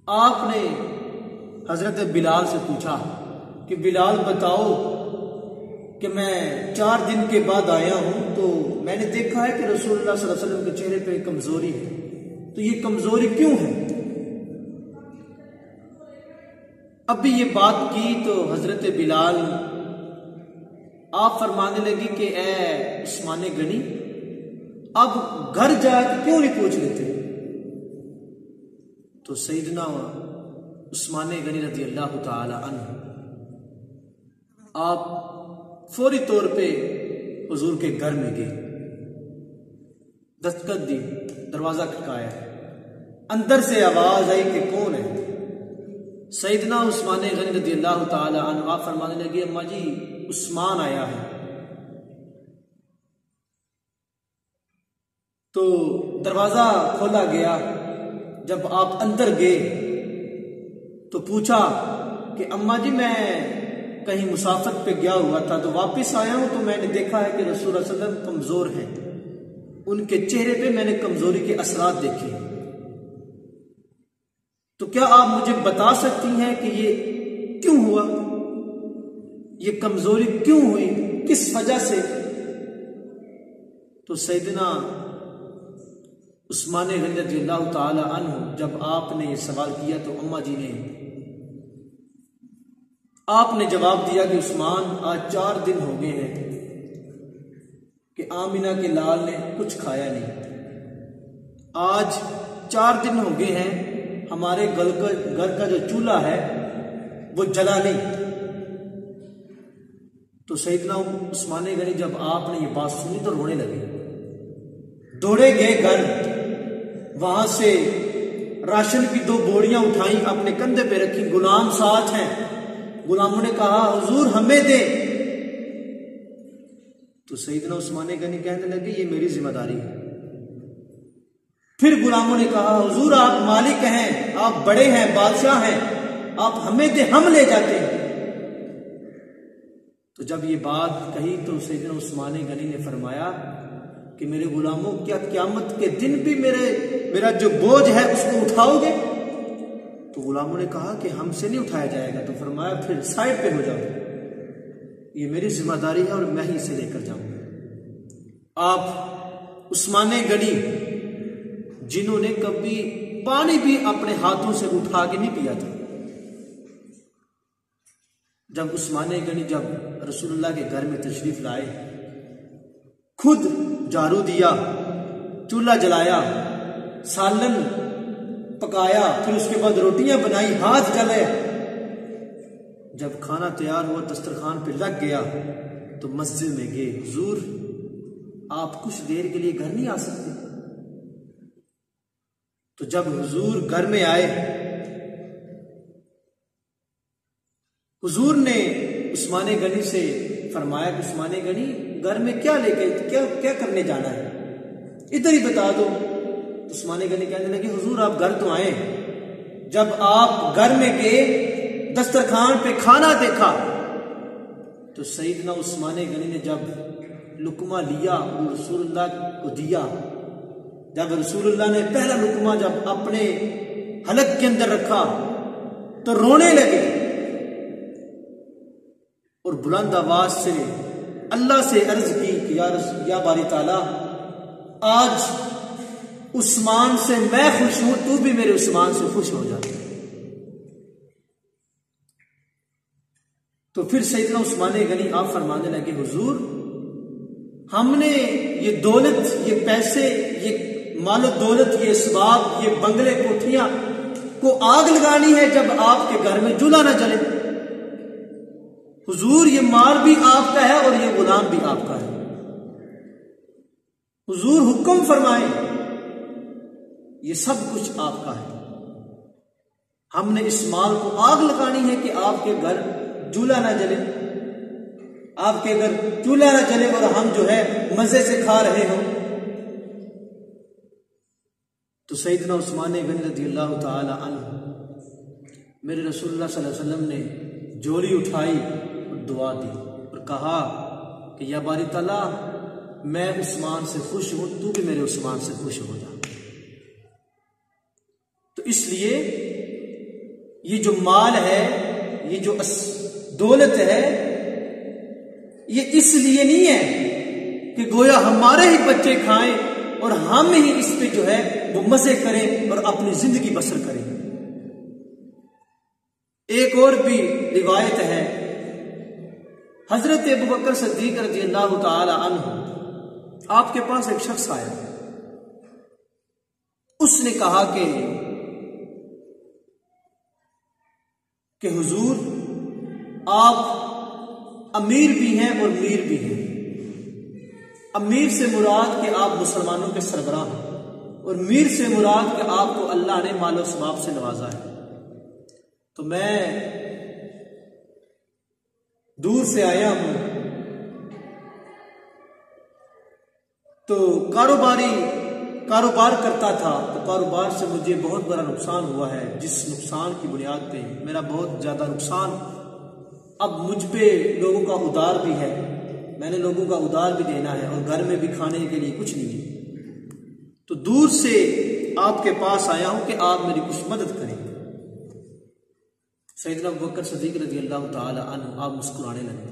आपने हजरत बिलाल से पूछा कि बिलाल बताओ कि मैं 4 दिन के बाद आया हूं तो मैंने देखा है कि रसूलुल्लाह सल्लल्लाहु अलैहि वसल्लम के चेहरे पे कमजोरी है, तो ये कमजोरी क्यों है? अभी ये बात की तो हजरत बिलाल आप फरमाने लगी कि ए उस्मान गनी, अब घर जाकर क्यों नहीं पूछ लेते? तो सैयदना उस्मान गनी रज़ी अल्लाह ताला अन्हु आप फौरी तौर पे हुजूर के घर में गए, दस्तक दी, दरवाजा खटकाया, अंदर से आवाज आई कि कौन है? सैयदना उस्मान गनी रज़ी अल्लाह ताला अन्हु आप फरमाने लगे अम्मा जी उस्मान आया है। तो दरवाजा खोला गया, जब आप अंदर गए तो पूछा कि अम्मा जी मैं कहीं मुसाफिर पे गया हुआ था तो वापस आया हूं तो मैंने देखा है कि रसूल सल्लल्लाहु अलैहि वसल्लम कमजोर हैं, उनके चेहरे पे मैंने कमजोरी के असरात देखे, तो क्या आप मुझे बता सकती हैं कि ये क्यों हुआ, ये कमजोरी क्यों हुई, किस वजह से? तो सैयदना उस्मान गनी रज़ियल्लाहु ताला अन्हु जब आपने ये सवाल किया तो अम्मा जी ने आपने जवाब दिया कि उस्मान आज 4 दिन हो गए हैं कि आमिना के लाल ने कुछ खाया नहीं, आज 4 दिन हो गए हैं हमारे घर का जो चूल्हा है वो जला नहीं। तो सैयदना उस्मान गनी जब आपने ये बात सुनी तो रोने लगे, दौड़े गए घर, वहां से राशन की 2 बोरियां उठाई, अपने कंधे पे रखी, गुलाम साथ हैं, गुलामों ने कहा हुजूर हमें दे। तो सैयदना उस्मान गनी कहने लगे ये मेरी जिम्मेदारी है। फिर गुलामों ने कहा हुजूर आप मालिक हैं, आप बड़े हैं, बादशाह हैं, आप हमें दे, हम ले जाते हैं। तो जब ये बात कही तो सैयदना उस्मान गनी ने फरमाया कि मेरे गुलामों क्या क़यामत के दिन भी मेरा जो बोझ है उसको उठाओगे? तो गुलामों ने कहा कि हमसे नहीं उठाया जाएगा। तो फरमाया फिर साइड पे हो जाओ, ये मेरी जिम्मेदारी है और मैं ही इसे लेकर जाऊंगा। आप उस्मान गनी जिन्होंने कभी पानी भी अपने हाथों से उठा के नहीं पिया था, जब उस्मान गनी जब रसूलुल्लाह के घर में तशरीफ लाए, खुद झाड़ू दिया, चूल्हा जलाया, सालन पकाया, फिर उसके बाद रोटियां बनाई, हाथ जलाया, जब खाना तैयार हुआ दस्तरखान पे लग गया तो मस्जिद में गए, हुजूर आप कुछ देर के लिए घर नहीं आ सकते? तो जब हुजूर घर में आए, हुजूर ने उस्मान गनी से फरमाया कि उस्मान गनी घर में क्या लेकर क्या करने जाना है, इधर ही बता दो। उस्मान गनी कहने लगे हुजूर आप घर तो आए, जब आप घर में गए दस्तरखान पे खाना देखा तो सैयदना उस्मान गनी ने जब लुकमा लिया वो रसूलुल्लाह को दिया, जब रसूलुल्लाह ने पहला लुकमा जब अपने हलक के अंदर रखा तो रोने लगे और बुलंद आवाज से अल्लाह से अर्ज की कि या बारी ताला आज उस्मान से मैं खुश हूं, तू भी मेरे उस्मान से खुश हो जा। तो फिर सैयदना उस्मान गनी आप फरमाने लगे हुजूर हमने ये दौलत, ये पैसे, ये मालो दौलत, ये इसबाब, ये बंगले कोठियां को आग लगानी है जब आपके घर में चूल्हा ना जले। हुजूर ये माल भी आपका है और ये गुलाम भी आपका है, हुजूर हुक्म फरमाए, ये सब कुछ आपका है। हमने इस माल को आग लगानी है कि आपके घर चूल्हा ना जले, आपके घर चूल्हा ना जले और हम जो है मजे से खा रहे हो। तो सैयदना उस्मान गनी रज़ियल्लाहु ताला अन्हु मेरे रसूलुल्लाह सल्लल्लाहु अलैहि वसल्लम ने झोली उठाई और दुआ दी और कहा कि या बारी ताला मैं उस्मान से खुश हूं, तू भी मेरे उस्मान से खुश हो जा। तो इसलिए ये जो माल है, ये जो दौलत है, ये इसलिए नहीं है कि गोया हमारे ही बच्चे खाएं और हम ही इस पे जो है वो मजे करें और अपनी जिंदगी बसर करें। एक और भी रिवायत है, हजरत अबू बकर सिद्दीक रज़ी अल्लाह तआला अन्हु, आपके पास एक शख्स आया, उसने कहा कि हुजूर आप अमीर भी हैं और मीर भी हैं। अमीर से मुराद कि आप मुसलमानों के सरबराह हैं और मीर से मुराद कि आपको अल्लाह ने मालो सवाब से नवाजा है। तो मैं दूर से आया हूं, तो कारोबार करता था, तो कारोबार से मुझे बहुत बड़ा नुकसान हुआ है, जिस नुकसान की बुनियाद पे मेरा बहुत ज्यादा नुकसान, अब मुझ पे लोगों का उधार भी है, मैंने लोगों का उधार भी देना है और घर में भी खाने के लिए कुछ नहीं है। तो दूर से आपके पास आया हूं कि आप मेरी कुछ मदद करें। सैयदना अबू बकर सिद्दीक रज़ी अल्लाह तआला अन्हु आप मुस्कुराने लगे।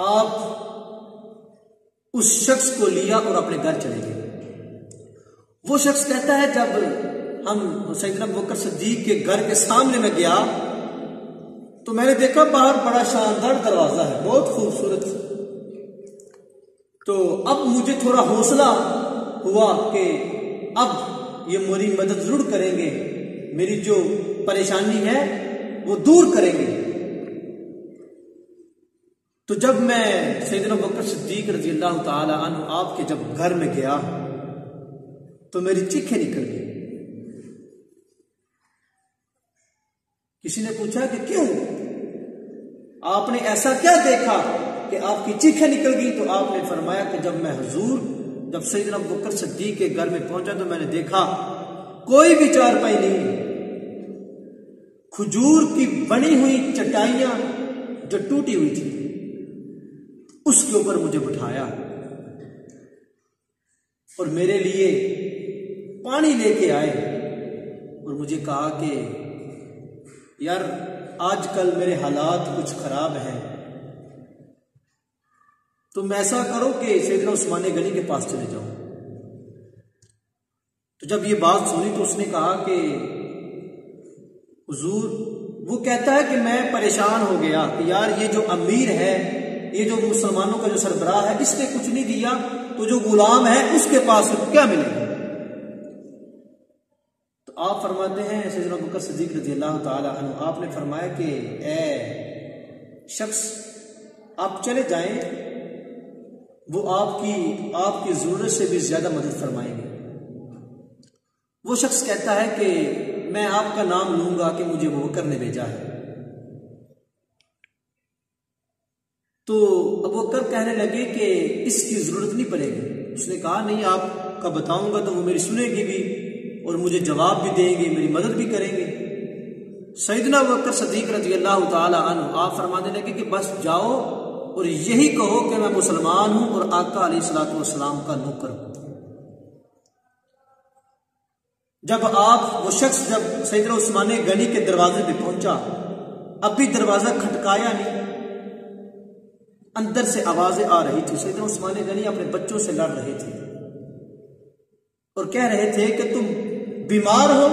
आप उस शख्स को लिया और अपने घर चले गए। वो शख्स कहता है, जब हम सैयदना अबू बकर सिद्दीक के घर के सामने में गया तो मैंने देखा बाहर बड़ा शानदार दरवाजा है, बहुत खूबसूरत। तो अब मुझे थोड़ा हौसला हुआ कि अब ये मेरी मदद जरूर करेंगे, मेरी जो परेशानी है वो दूर करेंगे। तो जब मैं सैयदना अबू बकर सिद्दीक रज़ी अल्लाह तआला अन्हु आपके जब घर में गया तो मेरी चीखें निकल गई। किसी ने पूछा कि क्यों, आपने ऐसा क्या देखा कि आपकी चीखें निकल गई? तो आपने फरमाया कि जब सैयदना अबू बकर सिद्दीक के घर में पहुंचा तो मैंने देखा कोई भी चारपाई नहीं, खजूर की बनी हुई चटाइयां जो टूटी हुई थी उसके ऊपर मुझे बिठाया और मेरे लिए पानी लेके आए और मुझे कहा कि यार आजकल मेरे हालात कुछ खराब हैं, तुम ऐसा करो कि सैयदना उस्मान गनी के पास चले जाओ। तो जब ये बात सुनी तो उसने कहा कि हुजूर, वो कहता है कि मैं परेशान हो गया कि यार ये जो अमीर है, ये जो मुसलमानों का जो सरबराह है, इसने कुछ नहीं दिया, तो जो गुलाम है उसके पास क्या मिलेगा? तो आप फरमाते हैं सैयदना अबू बकर सिद्दीक रज़ी अल्लाह तआला अन्हु, आपने फरमाया कि ए शख्स आप चले जाएं, वो आपकी जरूरत से भी ज्यादा मदद फरमाएंगे। वो शख्स कहता है कि मैं आपका नाम लूंगा कि मुझे वो बकर ने भेजा है। तो अबू बकर कहने लगे कि इसकी जरूरत नहीं पड़ेगी। उसने कहा नहीं, आपका बताऊंगा तो वो मेरी सुनेगी भी और मुझे जवाब भी देंगे, मेरी मदद भी करेंगे। सैयदना अबू बकर सिद्दीक रज़ी अल्लाह तआला अन्हु आप फरमाने लगे कि बस जाओ और यही कहो कि मैं मुसलमान हूं और आका अलैहिस्सलातु वस्सलाम का नौकर हूं। वो शख्स जब सैयदना उस्मान गनी के दरवाजे पे पहुंचा, अभी दरवाजा खटकाया नहीं, अंदर से आवाजें आ रही थी। सैयदना उस्मान गनी अपने बच्चों से लड़ रहे थे और कह रहे थे कि तुम बीमार हो,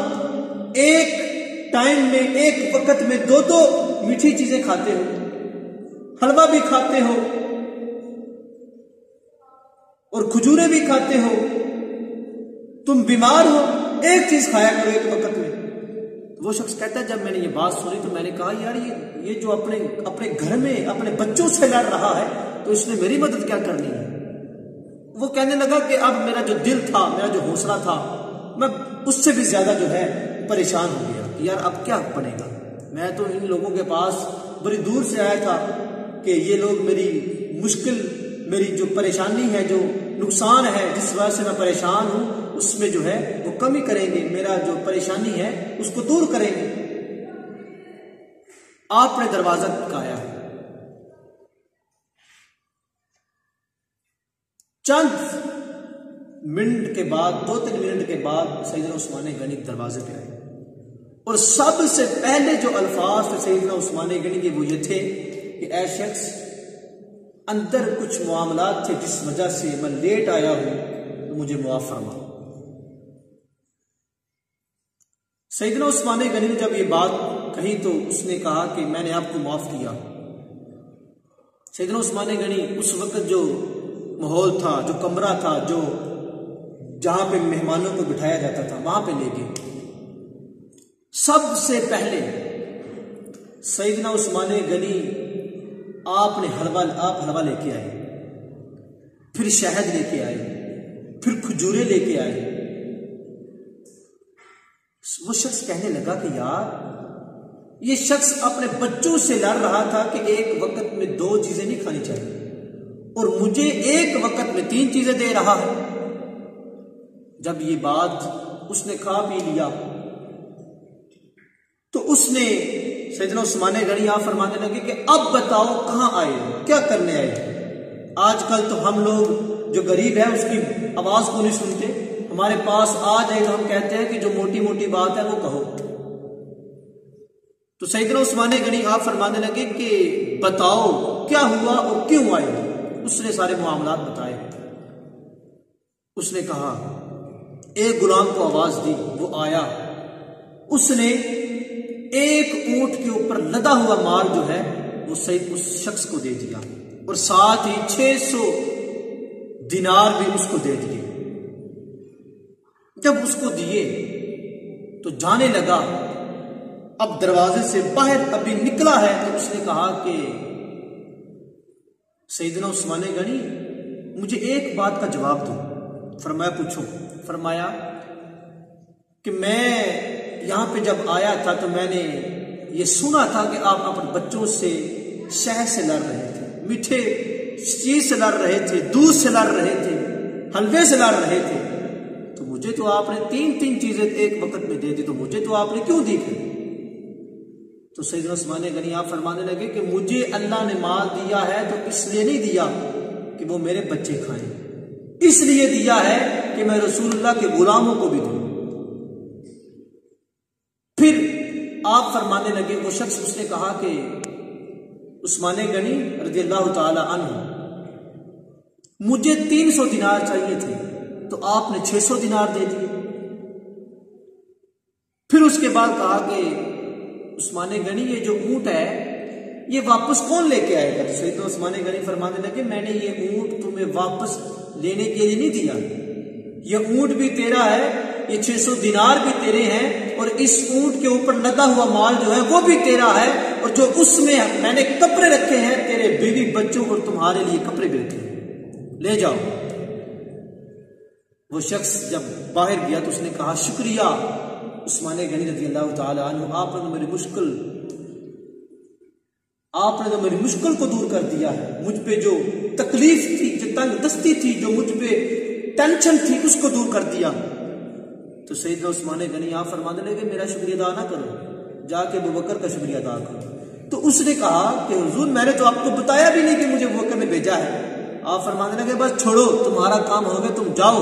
एक टाइम में, एक वक्त में दो मीठी चीजें खाते हो, हलवा भी खाते हो और खजूरें भी खाते हो, तुम बीमार हो, एक चीज खाया करो एक वक्त में। तो वो शख्स कहता है जब मैंने ये बात सुनी तो मैंने कहा यार ये जो अपने घर में अपने बच्चों से लड़ रहा है तो इसने मेरी मदद क्या करनी है? वो कहने लगा कि अब मेरा जो दिल था, मेरा जो हौसला था, मैं उससे भी ज्यादा जो है परेशान हो गया कि यार अब क्या बनेगा। मैं तो इन लोगों के पास बड़ी दूर से आया था कि ये लोग मेरी मुश्किल, मेरी जो परेशानी है, जो नुकसान है, जिस वजह से मैं परेशान हूं, उसमें जो है वो कमी करेंगे, मेरा जो परेशानी है उसको दूर करेंगे। आपने दरवाजा खटकाया, चंद मिनट के बाद, 2-3 मिनट के बाद सैयदना उस्मान गनी दरवाजे पे आए और सबसे पहले जो अल्फाज थे सैयदना उस्मान गनी के वो ये थे कि ऐ शख्स, अंदर कुछ मामलात थे जिस वजह से मैं लेट आया हूं, तो मुझे मुआफ फरमा। सैयदना उस्मान गनी ने जब ये बात कही तो उसने कहा कि मैंने आपको माफ किया। सैयदना उस्मान गनी उस वक्त जो माहौल था, जो कमरा था, जो जहां पे मेहमानों को बिठाया जाता था, वहां पे ले गए। सबसे पहले सैयदना उस्मान गनी आप हलवा लेके आए, फिर शहद लेके आए, फिर खजूरें लेके आए। वो शख्स कहने लगा कि यार, ये शख्स अपने बच्चों से लड़ रहा था कि एक वक्त में 2 चीजें नहीं खानी चाहिए, और मुझे एक वक्त में 3 चीजें दे रहा है। जब ये बात उसने खा पी लिया तो उसने सैयदना उस्मान गनी आप फरमाने लगे कि अब बताओ कहां आए हो, क्या करने आए हो। आजकल तो हम लोग जो गरीब है उसकी आवाज को नहीं सुनते, हमारे पास आ जाए तो हम कहते हैं कि जो मोटी मोटी बात है वो कहो। तो सैयदना उस्मान गनी आप फरमाने लगे कि बताओ क्या हुआ और क्यों आए हो। उसने सारे मामलात बताए। उसने कहा, एक गुलाम को आवाज दी, वो आया, उसने एक ऊंट के ऊपर लदा हुआ माल जो है वो सही उस शख्स को दे दिया, और साथ ही 600 दिनार भी उसको दे दिए। जब उसको दिए तो जाने लगा, अब दरवाजे से बाहर अभी निकला है तो उसने कहा कि सैयदना उस्मान गनी, मुझे एक बात का जवाब दो। फरमाया, पूछो। फरमाया कि मैं यहां पे जब आया था तो मैंने ये सुना था कि आप अपने बच्चों से शहद से लड़ रहे थे, मीठे चीज से लड़ रहे थे, दूध से लड़ रहे थे, हलवे से लड़ रहे थे। तो मुझे तो आपने 3 चीजें एक वक्त में दे दी, तो मुझे तो आपने क्यों दी फिर। तो सैयदना उस्मान गनी आप फरमाने लगे कि मुझे अल्लाह ने माल दिया है तो इसलिए नहीं दिया कि वो मेरे बच्चे खाएं, इसलिए दिया है कि मैं रसूलुल्लाह के गुलामों को भी दूं। फिर आप फरमाने लगे, वो शख्स उसने कहा कि उस्मान गनी रज़ियल्लाहु ताला अन्हु, मुझे 300 दिनार चाहिए थे तो आपने 600 दिनार दे दिए। फिर उसके बाद कहा कि उस्मान गनी, ये जो ऊंट है ये वापस कौन लेके आएगा। तो सैयदना उस्मान गनी फरमाने लगे, मैंने ये ऊंट तुम्हें वापस लेने के लिए नहीं दिया, ये ऊंट भी तेरा है, ये 600 दिनार भी तेरे हैं, और इस ऊंट के ऊपर लदा हुआ माल जो है वो भी तेरा है, और जो उसमें मैंने कपड़े रखे हैं तेरे बीवी बच्चों और तुम्हारे लिए कपड़े भी रखे हैं, ले जाओ। वो शख्स जब बाहर गया तो उसने कहा, शुक्रिया उस्मान गनी रज़ियल्लाहु ताला अन्हु, आपने तो मेरी मुश्किल को दूर कर दिया है। मुझ पे जो तकलीफ थी, जो तंगदस्ती थी, जो मुझ पे टेंशन थी, उसको दूर कर दिया। तो सैयदना उस्मान गनी आप फरमाने लगे, मेरा शुक्रिया अदा ना करो, जाके अबू बकर का शुक्रिया अदा करो। तो उसने कहा कि हुजूर, मैंने तो आपको बताया भी नहीं कि मुझे अबू बकर ने भेजा है। आप फरमाने लगे, बस छोड़ो, तुम्हारा काम हो गया, तुम जाओ,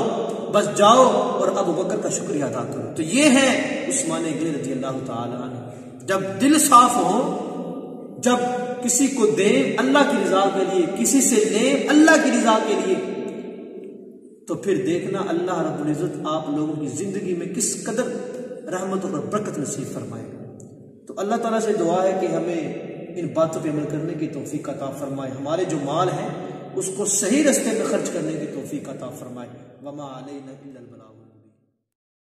बस जाओ और अबू बकर का शुक्रिया अदा करो। तो ये है उस्मान गनी रज़ियल्लाहु ताला अन्हु। जब दिल साफ हो, जब किसी को दें अल्लाह की रजा के लिए, किसी से लें अल्लाह की रजा के लिए, तो फिर देखना अल्लाह रब्बुल इज्जत आप लोगों की जिंदगी में किस कदर रहमत और बरकत नसीब फरमाएगा। तो अल्लाह ताला से दुआ है कि हमें इन बातों पे अमल करने की तौफीक अता फरमाए, हमारे जो माल है उसको सही रास्ते में खर्च करने की तौफीक अता फरमाए। वमा अलैना इल्लल बलाग।